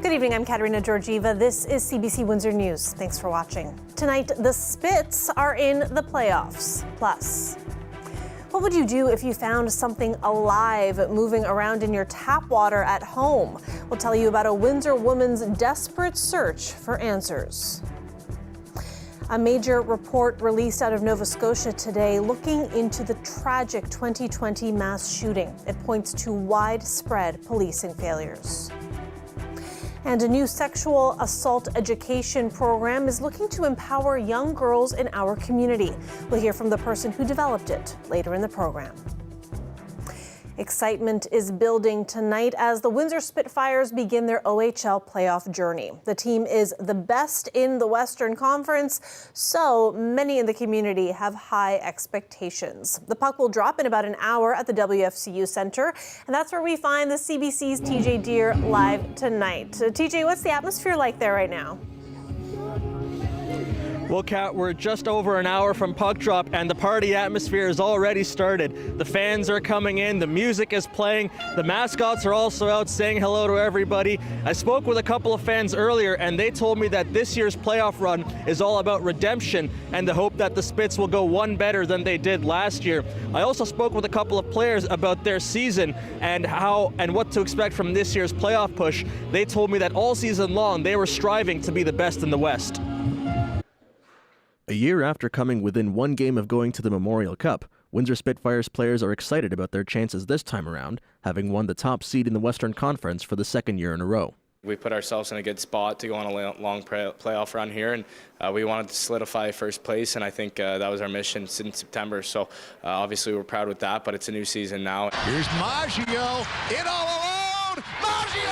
Good evening, I'm Katerina Georgieva. This is CBC Windsor News. Thanks for watching. Tonight, the Spits are in the playoffs. Plus, what would you do if you found something alive moving around in your tap water at home? We'll tell you about a Windsor woman's desperate search for answers. A major report released out of Nova Scotia today looking into the tragic 2020 mass shooting. It points to widespread policing failures. And a new sexual assault education program is looking to empower young girls in our community. We'll hear from the person who developed it later in the program. Excitement is building tonight as the Windsor Spitfires begin their OHL playoff journey. The team is the best in the Western Conference, so many in the community have high expectations. The puck will drop in about an hour at the WFCU Centre, and that's where we find the CBC's TJ Deer live tonight. TJ, what's the atmosphere like there right now? Well, Kat, we're just over an hour from puck drop, and the party atmosphere has already started. The fans are coming in, the music is playing, the mascots are also out saying hello to everybody. I spoke with a couple of fans earlier, and they told me that this year's playoff run is all about redemption and the hope that the Spits will go one better than they did last year. I also spoke with a couple of players about their season and how and what to expect from this year's playoff push. They told me that all season long they were striving to be the best in the West. A year after coming within one game of going to the Memorial Cup, Windsor Spitfires players are excited about their chances this time around, having won the top seed in the Western Conference for the second year in a row. We put ourselves in a good spot to go on a long playoff run here, and we wanted to solidify first place, and I think that was our mission since September. So obviously we're proud with that, but it's a new season now. Here's Maggio, in all alone, Maggio!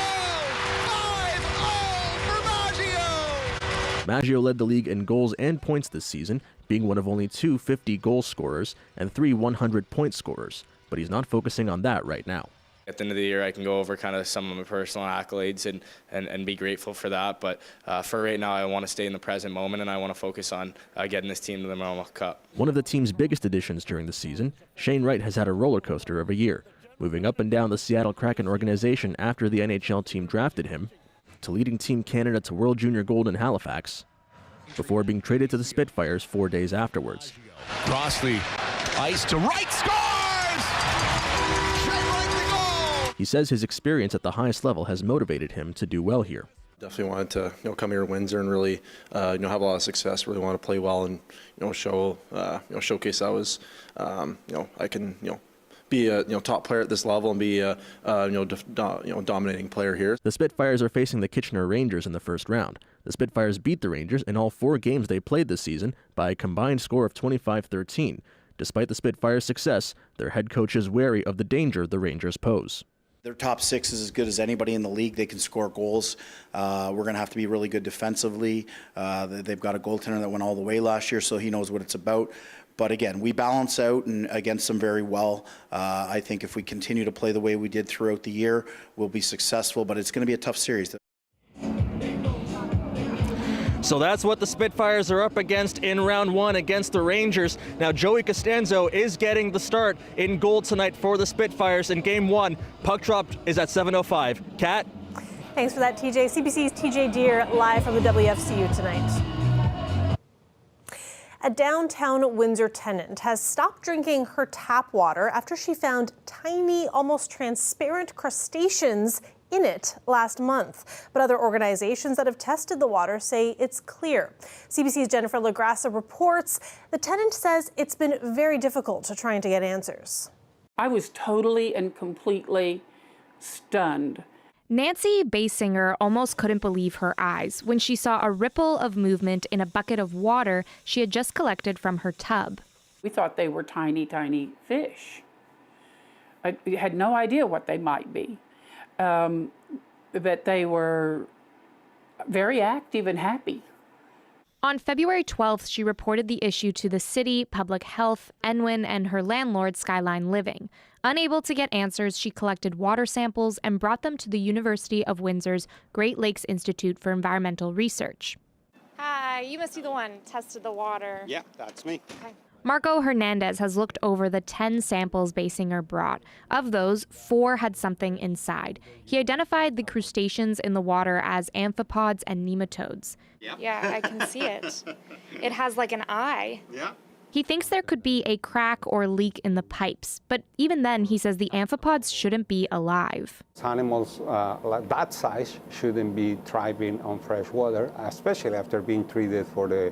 Maggio led the league in goals and points this season, being one of only two 50-goal scorers and three 100-point scorers, but he's not focusing on that right now. At the end of the year, I can go over kind of some of my personal accolades and be grateful for that, but for right now, I want to stay in the present moment, and I want to focus on getting this team to the Memorial Cup. One of the team's biggest additions during the season, Shane Wright has had a roller coaster of a year, moving up and down the Seattle Kraken organization after the NHL team drafted him, to leading Team Canada to World Junior Gold in Halifax, before being traded to the Spitfires 4 days afterwards. Cross the ice to Wright, scores! Shane Wright the goal! He says his experience at the highest level has motivated him to do well here. Definitely wanted to come here to Windsor and really have a lot of success. Really want to play well and showcase I was I can be a top player at this level and be a dominating player here. The Spitfires are facing the Kitchener Rangers in the first round. The Spitfires beat the Rangers in all 4 games they played this season by a combined score of 25-13. Despite the Spitfires' success, their head coach is wary of the danger the Rangers pose. Their top 6 is as good as anybody in the league. They can score goals. We're going to have to be really good defensively. They've got a goaltender that went all the way last year, so he knows what it's about. But again, we balance out and against them very well. I think if we continue to play the way we did throughout the year, we'll be successful, but it's going to be a tough series. So that's what the Spitfires are up against in round 1 against the Rangers. Now Joey Costanzo is getting the start in goal tonight for the Spitfires in game 1. Puck drop is at 7:05. Kat? Thanks for that, TJ. CBC's TJ Deer live from the WFCU tonight. A downtown Windsor tenant has stopped drinking her tap water after she found tiny, almost transparent crustaceans in it last month. But other organizations that have tested the water say it's clear. CBC's Jennifer LaGrassa reports the tenant says it's been very difficult to trying to get answers. I was totally and completely stunned. Nancy Basinger almost couldn't believe her eyes when she saw a ripple of movement in a bucket of water she had just collected from her tub. We thought they were tiny, tiny fish. I had no idea what they might be. But they were very active and happy. On February 12th, she reported the issue to the city, public health, Enwin, and her landlord, Skyline Living. Unable to get answers, she collected water samples and brought them to the University of Windsor's Great Lakes Institute for Environmental Research. Hi, you must be the one who tested the water. Yeah, that's me. Okay. Marco Hernandez has looked over the 10 samples Basinger brought. Of those, 4 had something inside. He identified the crustaceans in the water as amphipods and nematodes. Yeah, I can see it. It has like an eye. Yeah. He thinks there could be a crack or leak in the pipes, but even then, he says the amphipods shouldn't be alive. Animals like that size shouldn't be thriving on fresh water, especially after being treated for the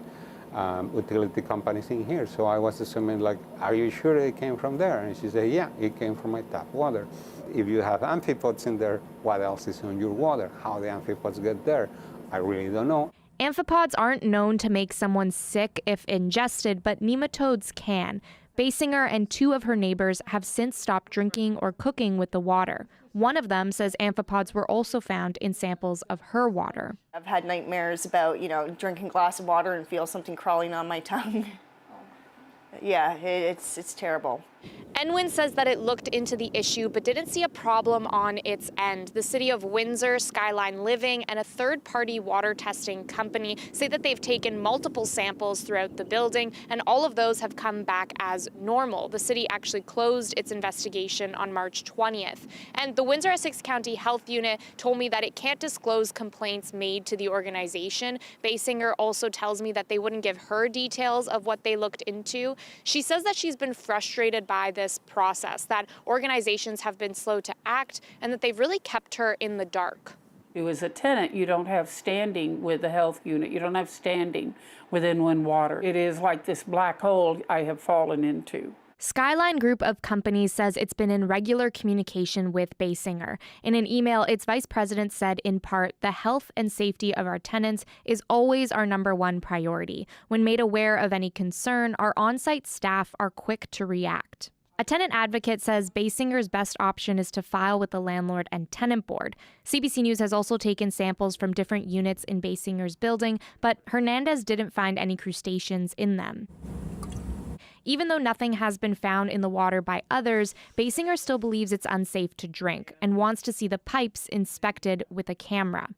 utility companies in here. So I was assuming, like, are you sure it came from there? And she said, yeah, it came from my tap water. If you have amphipods in there, what else is in your water? How the amphipods get there, I really don't know. Amphipods aren't known to make someone sick if ingested, but nematodes can. Basinger and 2 of her neighbors have since stopped drinking or cooking with the water. One of them says amphipods were also found in samples of her water. I've had nightmares about, drinking a glass of water and feel something crawling on my tongue. Yeah, it's terrible. Enwin says that it looked into the issue but didn't see a problem on its end. The city of Windsor, Skyline Living, and a third-party water testing company say that they've taken multiple samples throughout the building, and all of those have come back as normal. The city actually closed its investigation on March 20th. And the Windsor-Essex County Health Unit told me that it can't disclose complaints made to the organization. Basinger also tells me that they wouldn't give her details of what they looked into. She says that she's been frustrated by this process, that organizations have been slow to act, and that they've really kept her in the dark. You as a tenant, you don't have standing with the health unit. You don't have standing with Inland Water. It is like this black hole I have fallen into. Skyline Group of Companies says it's been in regular communication with Basinger. In an email, its vice president said, in part, the health and safety of our tenants is always our #1 priority. When made aware of any concern, our on-site staff are quick to react. A tenant advocate says Basinger's best option is to file with the landlord and tenant board. CBC News has also taken samples from different units in Basinger's building, but Hernandez didn't find any crustaceans in them. Even though nothing has been found in the water by others, Basinger still believes it's unsafe to drink and wants to see the pipes inspected with a camera.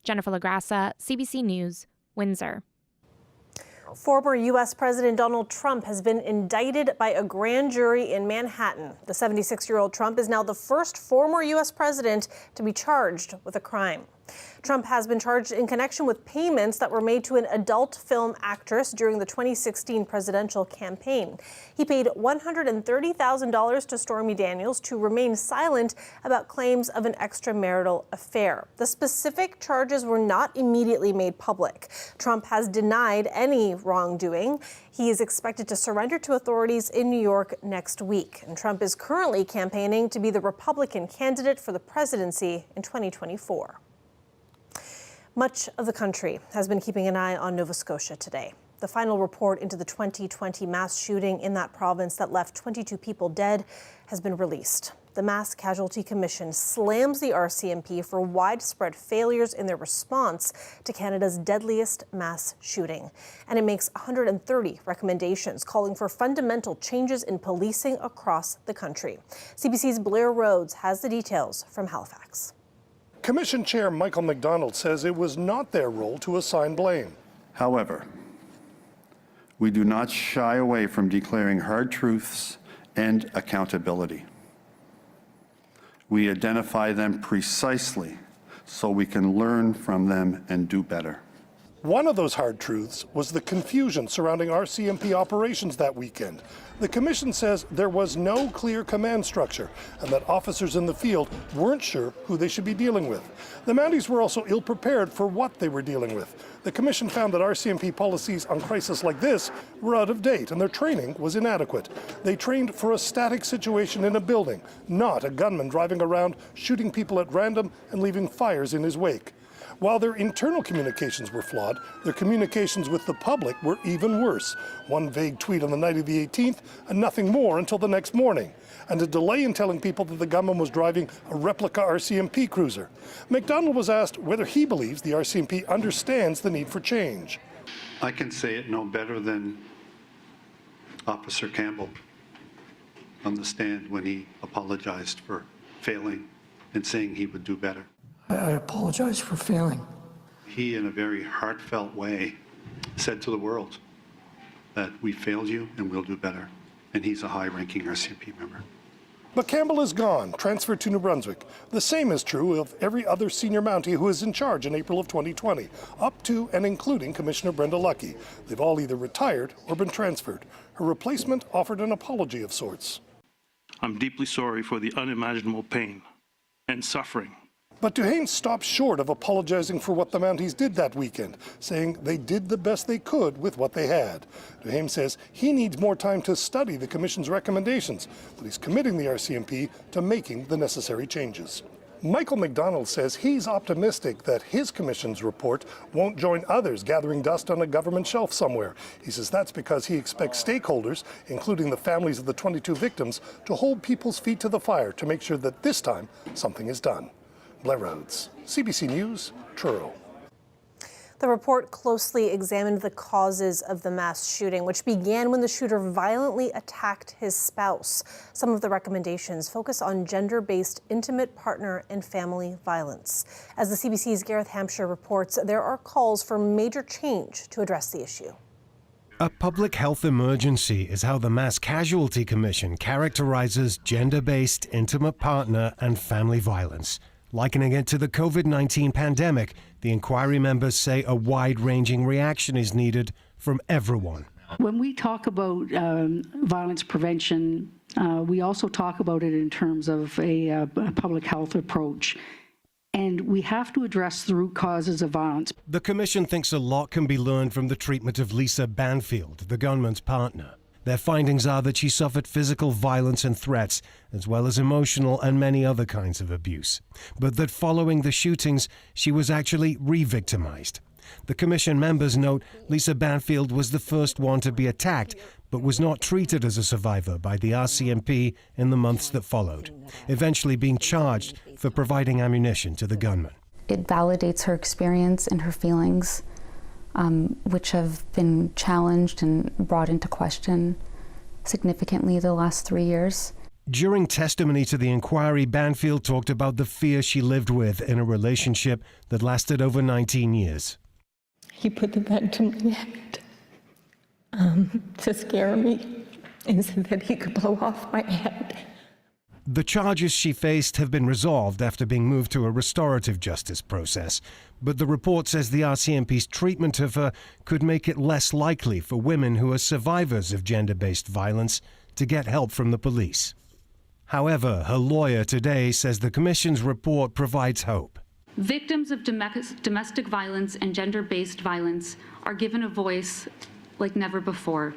Jennifer LaGrassa, CBC News, Windsor. Former U.S. President Donald Trump has been indicted by a grand jury in Manhattan. The 76-year-old Trump is now the first former U.S. president to be charged with a crime. Trump has been charged in connection with payments that were made to an adult film actress during the 2016 presidential campaign. He paid $130,000 to Stormy Daniels to remain silent about claims of an extramarital affair. The specific charges were not immediately made public. Trump has denied any wrongdoing. He is expected to surrender to authorities in New York next week. And Trump is currently campaigning to be the Republican candidate for the presidency in 2024. Much of the country has been keeping an eye on Nova Scotia today. The final report into the 2020 mass shooting in that province that left 22 people dead has been released. The Mass Casualty Commission slams the RCMP for widespread failures in their response to Canada's deadliest mass shooting. And it makes 130 recommendations calling for fundamental changes in policing across the country. CBC's Blair Rhodes has the details from Halifax. Commission Chair Michael MacDonald says it was not their role to assign blame. However, we do not shy away from declaring hard truths and accountability. We identify them precisely so we can learn from them and do better. One of those hard truths was the confusion surrounding RCMP operations that weekend. The Commission says there was no clear command structure and that officers in the field weren't sure who they should be dealing with. The Mounties were also ill-prepared for what they were dealing with. The Commission found that RCMP policies on crisis like this were out of date and their training was inadequate. They trained for a static situation in a building, not a gunman driving around shooting people at random and leaving fires in his wake. While their internal communications were flawed, their communications with the public were even worse. One vague tweet on the night of the 18th and nothing more until the next morning. And a delay in telling people that the gunman was driving a replica RCMP cruiser. MacDonald was asked whether he believes the RCMP understands the need for change. I can say it no better than Officer Campbell on the stand when he apologized for failing and saying he would do better. I apologize for failing. He, in a very heartfelt way, said to the world, that we failed you and we'll do better. And he's a high-ranking RCMP member. But Campbell is gone, transferred to New Brunswick. The same is true of every other senior Mountie who is in charge in April of 2020, up to and including Commissioner Brenda Lucki. They've all either retired or been transferred. Her replacement offered an apology of sorts. I'm deeply sorry for the unimaginable pain and suffering. But Duhaime stopped short of apologizing for what the Mounties did that weekend, saying they did the best they could with what they had. Duhaime says he needs more time to study the Commission's recommendations, but he's committing the RCMP to making the necessary changes. Michael McDonald says he's optimistic that his Commission's report won't join others gathering dust on a government shelf somewhere. He says that's because he expects stakeholders, including the families of the 22 victims, to hold people's feet to the fire to make sure that this time something is done. Blair Rhodes, CBC News, Truro. The report closely examined the causes of the mass shooting, which began when the shooter violently attacked his spouse. Some of the recommendations focus on gender-based intimate partner and family violence. As the CBC's Gareth Hampshire reports, there are calls for major change to address the issue. A public health emergency is how the Mass Casualty Commission characterizes gender-based intimate partner and family violence. Likening it to the COVID-19 pandemic, the inquiry members say a wide-ranging reaction is needed from everyone. When we talk about violence prevention, we also talk about it in terms of a public health approach. And we have to address the root causes of violence. The Commission thinks a lot can be learned from the treatment of Lisa Banfield, the gunman's partner. Their findings are that she suffered physical violence and threats, as well as emotional and many other kinds of abuse. But that following the shootings, she was actually re-victimized. The Commission members note Lisa Banfield was the first one to be attacked, but was not treated as a survivor by the RCMP in the months that followed, eventually being charged for providing ammunition to the gunman. It validates her experience and her feelings, which have been challenged and brought into question significantly the last 3 years. During testimony to the inquiry, Banfield talked about the fear she lived with in a relationship that lasted over 19 years. He put the gun to my head to scare me and said that he could blow off my head. The charges she faced have been resolved after being moved to a restorative justice process. But the report says the RCMP's treatment of her could make it less likely for women who are survivors of gender-based violence to get help from the police. However, her lawyer today says the Commission's report provides hope. Victims of domestic violence and gender-based violence are given a voice like never before.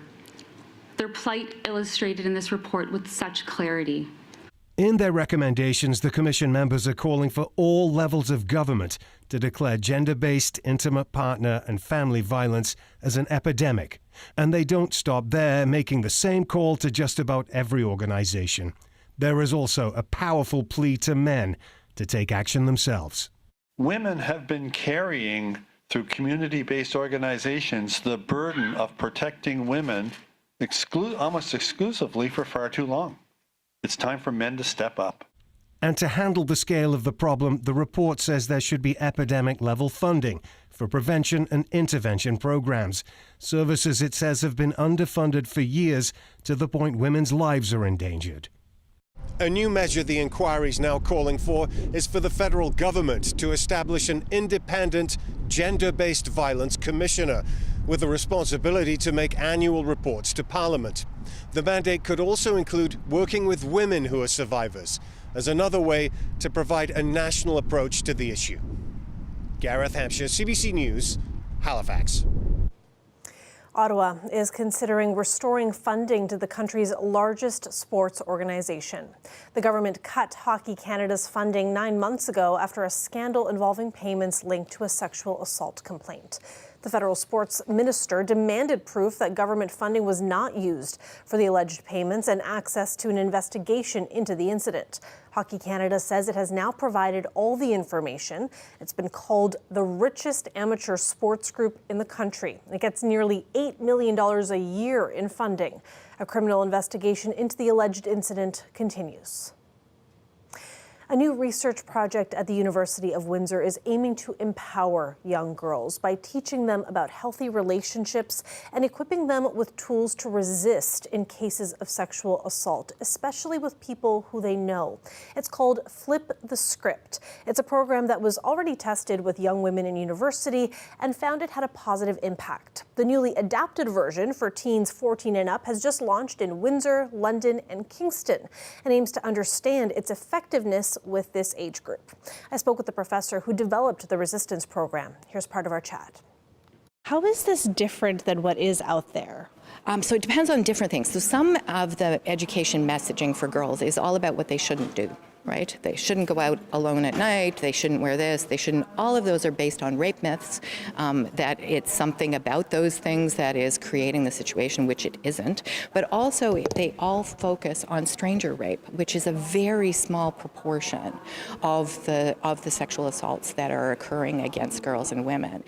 Their plight illustrated in this report with such clarity. In their recommendations, the Commission members are calling for all levels of government to declare gender-based intimate partner and family violence as an epidemic. And they don't stop there, making the same call to just about every organization. There is also a powerful plea to men to take action themselves. Women have been carrying, through community-based organizations, the burden of protecting women almost exclusively for far too long. It's time for men to step up. And to handle the scale of the problem, the report says there should be epidemic-level funding for prevention and intervention programs. Services, it says, have been underfunded for years to the point women's lives are endangered. A new measure the inquiry is now calling for is for the federal government to establish an independent gender-based violence commissioner with a responsibility to make annual reports to Parliament. The mandate could also include working with women who are survivors as another way to provide a national approach to the issue. Gareth Hampshire, CBC News, Halifax. Ottawa is considering restoring funding to the country's largest sports organization. The government cut Hockey Canada's funding 9 months ago after a scandal involving payments linked to a sexual assault complaint. The federal sports minister demanded proof that government funding was not used for the alleged payments and access to an investigation into the incident. Hockey Canada says it has now provided all the information. It's been called the richest amateur sports group in the country. It gets nearly $8 million a year in funding. A criminal investigation into the alleged incident continues. A new research project at the University of Windsor is aiming to empower young girls by teaching them about healthy relationships and equipping them with tools to resist in cases of sexual assault, especially with people who they know. It's called Flip the Script. It's a program that was already tested with young women in university and found it had a positive impact. The newly adapted version for teens 14 and up has just launched in Windsor, London, and Kingston and aims to understand its effectiveness with this age group. I spoke with the professor who developed the resistance program. Here's part of our chat. How is this different than what is out there? So it depends on different things. So some of the education messaging for girls is all about what they shouldn't do, right? They shouldn't go out alone at night. They shouldn't wear this. They shouldn't. All of those are based on rape myths, that it's something about those things that is creating the situation, which it isn't. But also they all focus on stranger rape, which is a very small proportion of the sexual assaults that are occurring against girls and women.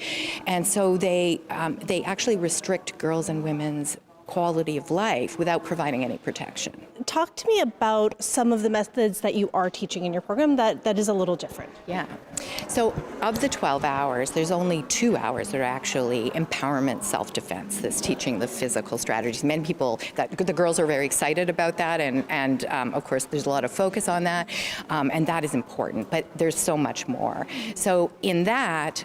And so they actually restrict girls and women's quality of life without providing any protection. Talk to me about some of the methods that you are teaching in your program that is a little different. Yeah. So of the 12 hours, there's only 2 hours that are actually empowerment self-defense, that's teaching the physical strategies. Many people, the girls are very excited about that, and of course there's a lot of focus on that, and that is important, but there's so much more. So in that,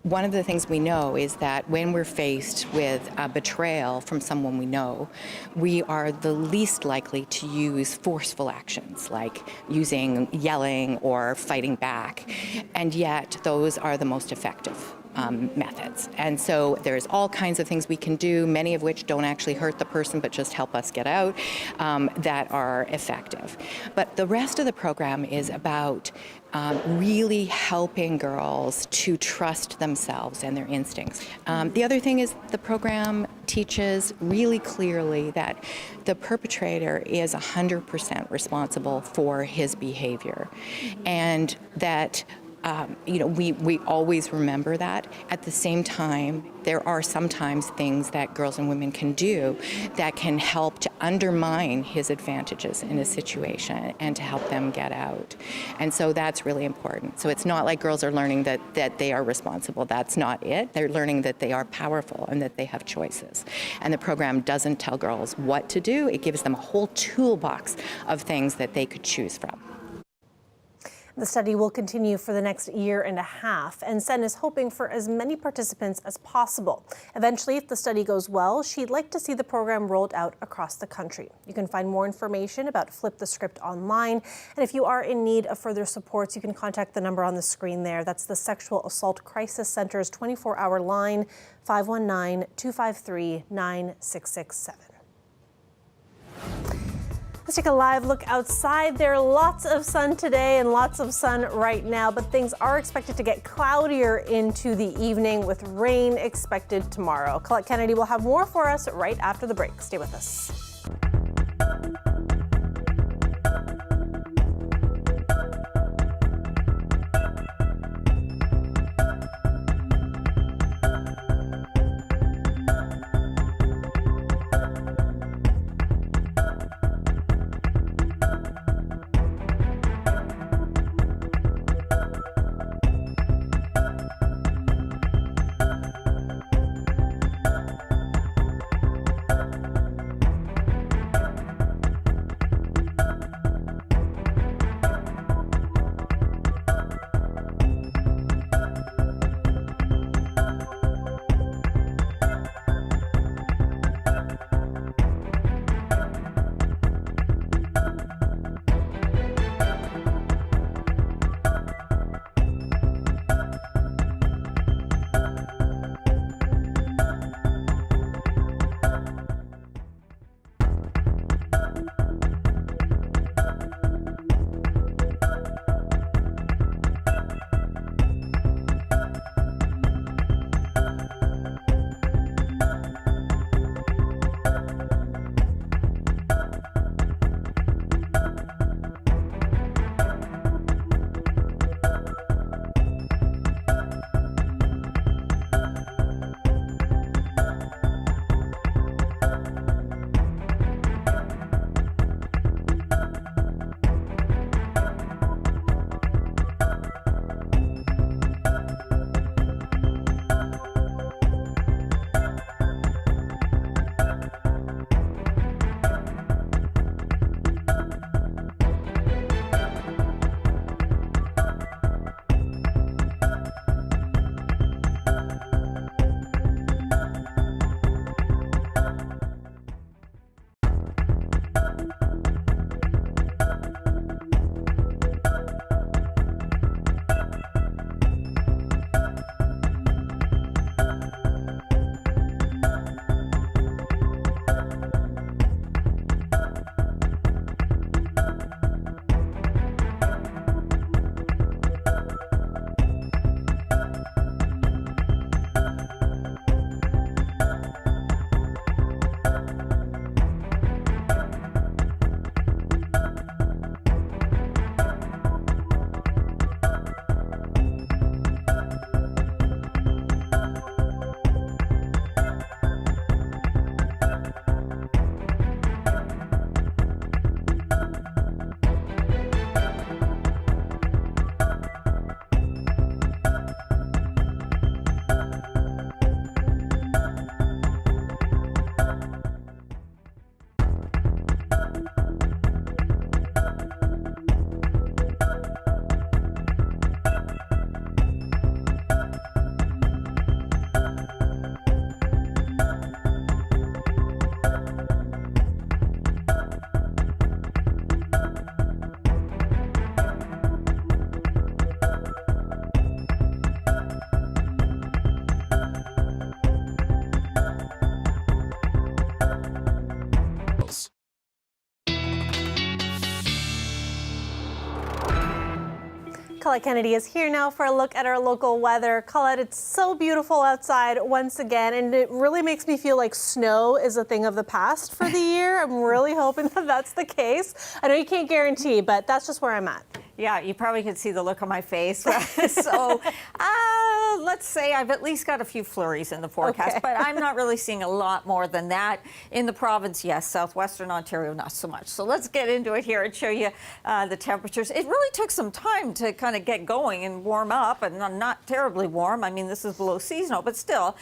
one of the things we know is that when we're faced with a betrayal from someone we know, we are the least likely to use forceful actions like yelling or fighting back, and yet those are the most effective methods. And so there's all kinds of things we can do, many of which don't actually hurt the person but just help us get out, that are effective. But the rest of the program is about really helping girls to trust themselves and their instincts. The other thing is the program teaches really clearly that the perpetrator is 100% responsible for his behavior, and that we always remember that. At the same time, there are sometimes things that girls and women can do that can help to undermine his advantages in a situation and to help them get out. And so that's really important. So it's not like girls are learning that they are responsible. That's not it. They're learning that they are powerful and that they have choices. And the program doesn't tell girls what to do. It gives them a whole toolbox of things that they could choose from. The study will continue for the next year and a half, and Sen is hoping for as many participants as possible. Eventually, if the study goes well, she'd like to see the program rolled out across the country. You can find more information about Flip the Script online, and if you are in need of further supports, you can contact the number on the screen there. That's the Sexual Assault Crisis Center's 24-hour line, 519-253-9667. Let's take a live look outside. There are lots of sun today and lots of sun right now, but things are expected to get cloudier into the evening with rain expected tomorrow. Colette Kennedy will have more for us right after the break. Stay with us. Colette Kennedy is here now for a look at our local weather. Colette, it's so beautiful outside once again, and it really makes me feel like snow is a thing of the past for the year. I'm really hoping that that's the case. I know you can't guarantee, but that's just where I'm at. Yeah, you probably could see the look on my face. So let's say I've at least got a few flurries in the forecast, but I'm not really seeing a lot more than that. In the province, yes, southwestern Ontario, not so much. So let's get into it here and show you the temperatures. It really took some time to kind of get going and warm up, and not terribly warm. I mean, this is below seasonal, but still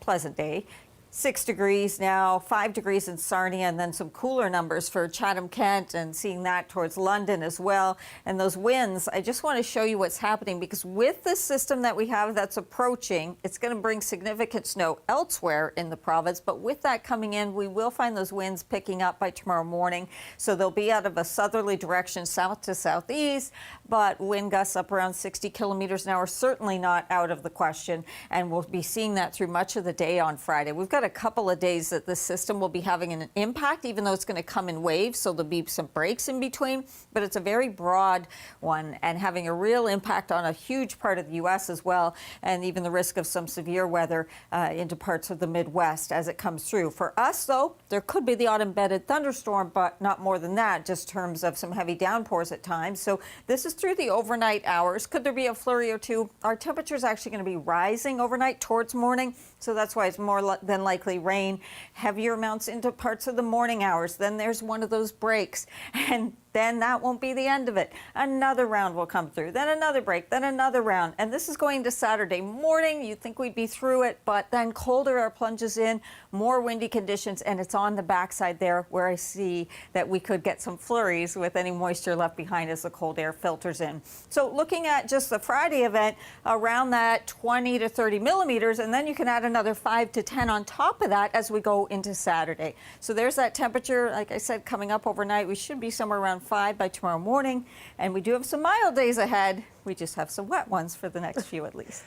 pleasant day. 6 degrees now, 5 degrees in Sarnia, and then some cooler numbers for Chatham-Kent, and seeing that towards London as well. And those winds, I just want to show you what's happening, because with this system that we have that's approaching, it's going to bring significant snow elsewhere in the province. But with that coming in, we will find those winds picking up by tomorrow morning. So they'll be out of a southerly direction, south to southeast, but wind gusts up around 60 kilometers an hour, certainly not out of the question. And we'll be seeing that through much of the day on Friday. We've got a couple of days that this system will be having an impact, even though it's going to come in waves, so there'll be some breaks in between, but it's a very broad one and having a real impact on a huge part of the U.S. as well, and even the risk of some severe weather into parts of the Midwest as it comes through. For us, though, there could be the autumn-bedded thunderstorm, but not more than that, just in terms of some heavy downpours at times. So this is through the overnight hours. Could there be a flurry or two? Our temperature is actually going to be rising overnight towards morning, so that's why it's more than likely rain, heavier amounts into parts of the morning hours. Then there's one of those breaks, and then that won't be the end of it. Another round will come through, then another break, then another round. And this is going to Saturday morning. You'd think we'd be through it, but then colder air plunges in, more windy conditions, and it's on the backside there where I see that we could get some flurries with any moisture left behind as the cold air filters in. So looking at just the Friday event, around that 20 to 30 millimeters, and then you can add another 5 to 10 on top of that as we go into Saturday. So there's that temperature, like I said, coming up overnight. We should be somewhere around 5 by tomorrow morning, and we do have some mild days ahead. We just have some wet ones for the next few at least.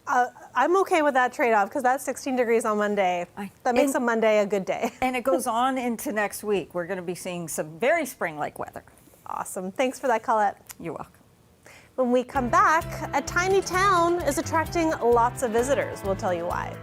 I'm okay with that trade-off, because that's 16 degrees on Monday. That makes a Monday a good day. And it goes on into next week. We're going to be seeing some very spring-like weather. Awesome. Thanks for that, Colette. You're welcome. When we come back, a tiny town is attracting lots of visitors. We'll tell you why.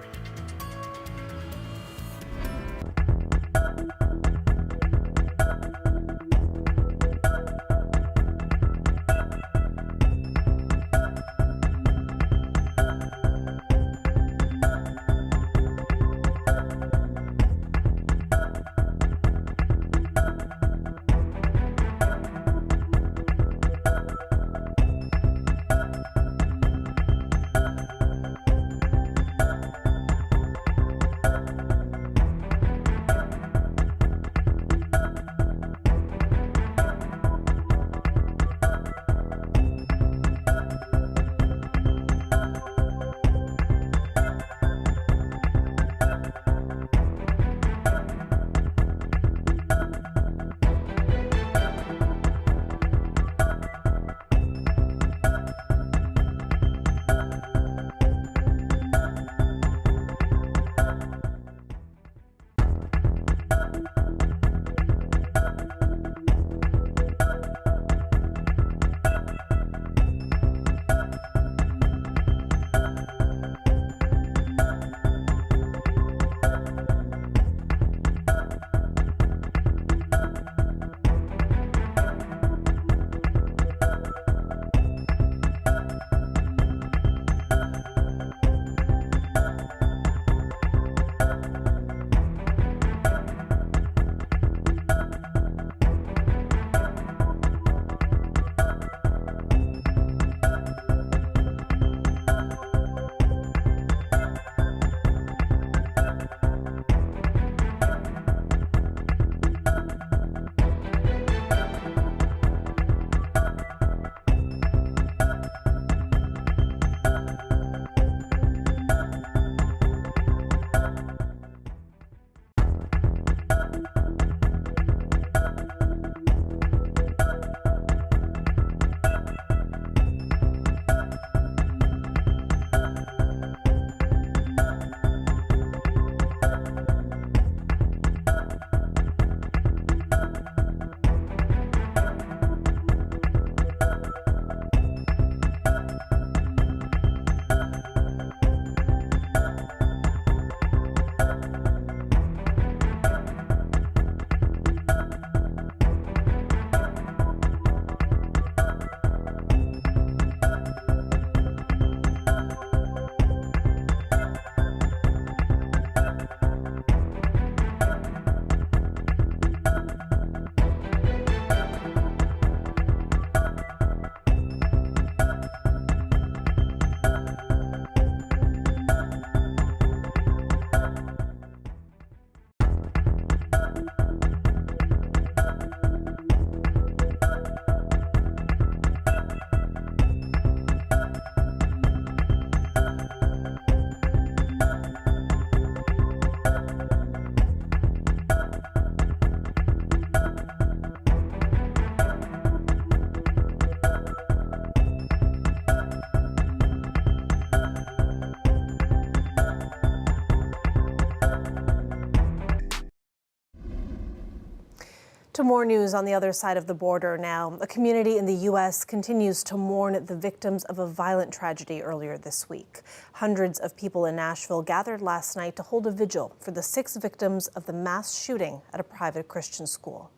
To more news on the other side of the border now. A community in the U.S. continues to mourn the victims of a violent tragedy earlier this week. Hundreds of people in Nashville gathered last night to hold a vigil for the 6 victims of the mass shooting at a private Christian school.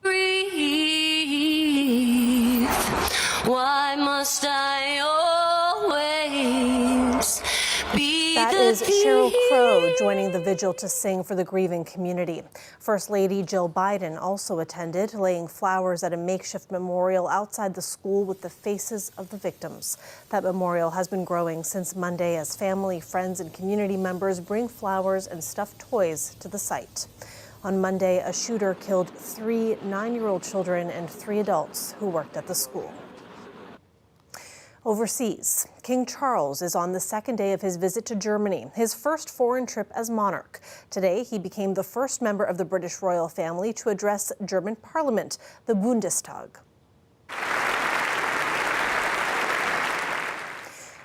Breathe. Why must I always be That is Sheryl Crow joining the vigil to sing for the grieving community. First Lady Jill Biden also attended, laying flowers at a makeshift memorial outside the school with the faces of the victims. That memorial has been growing since Monday as family, friends, and community members bring flowers and stuffed toys to the site. On Monday, a shooter killed 3 9-year-old children and 3 adults who worked at the school. Overseas, King Charles is on the 2nd day of his visit to Germany, his first foreign trip as monarch. Today, he became the first member of the British royal family to address German parliament, the Bundestag.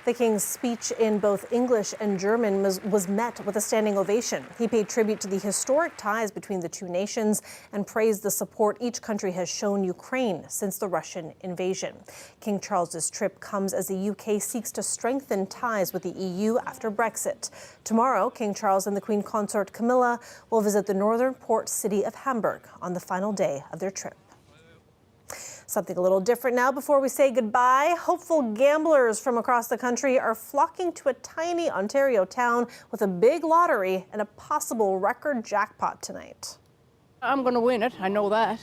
The king's speech in both English and German was met with a standing ovation. He paid tribute to the historic ties between the two nations and praised the support each country has shown Ukraine since the Russian invasion. King Charles's trip comes as the UK seeks to strengthen ties with the EU after Brexit. Tomorrow, King Charles and the Queen Consort Camilla will visit the northern port city of Hamburg on the final day of their trip. Something a little different now before we say goodbye. Hopeful gamblers from across the country are flocking to a tiny Ontario town with a big lottery and a possible record jackpot tonight. I'm going to win it. I know that.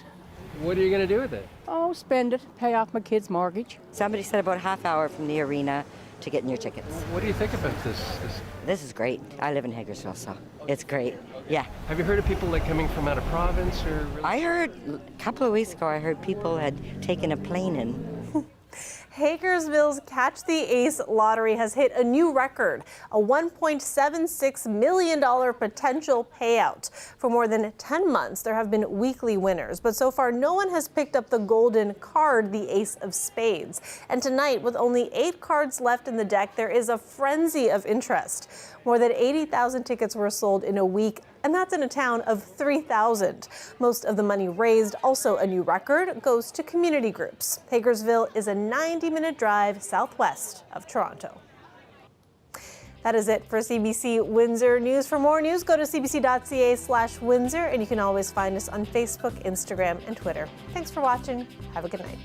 What are you going to do with it? Oh, spend it, pay off my kid's mortgage. Somebody said about a half hour from the arena to get in your tickets. What do you think about this? This is great. I live in Hagersville, so it's great. Yeah. Have you heard of people like coming from out of province or? I heard a couple of weeks ago, I heard people had taken a plane in. Hagersville's Catch the Ace lottery has hit a new record, a $1.76 million potential payout. For more than 10 months, there have been weekly winners, but so far no one has picked up the golden card, the Ace of Spades. And tonight, with only 8 cards left in the deck, there is a frenzy of interest. More than 80,000 tickets were sold in a week, and that's in a town of 3,000. Most of the money raised, also a new record, goes to community groups. Hagersville is a 90-minute drive southwest of Toronto. That is it for CBC Windsor News. For more news, go to cbc.ca/Windsor, and you can always find us on Facebook, Instagram, and Twitter. Thanks for watching. Have a good night.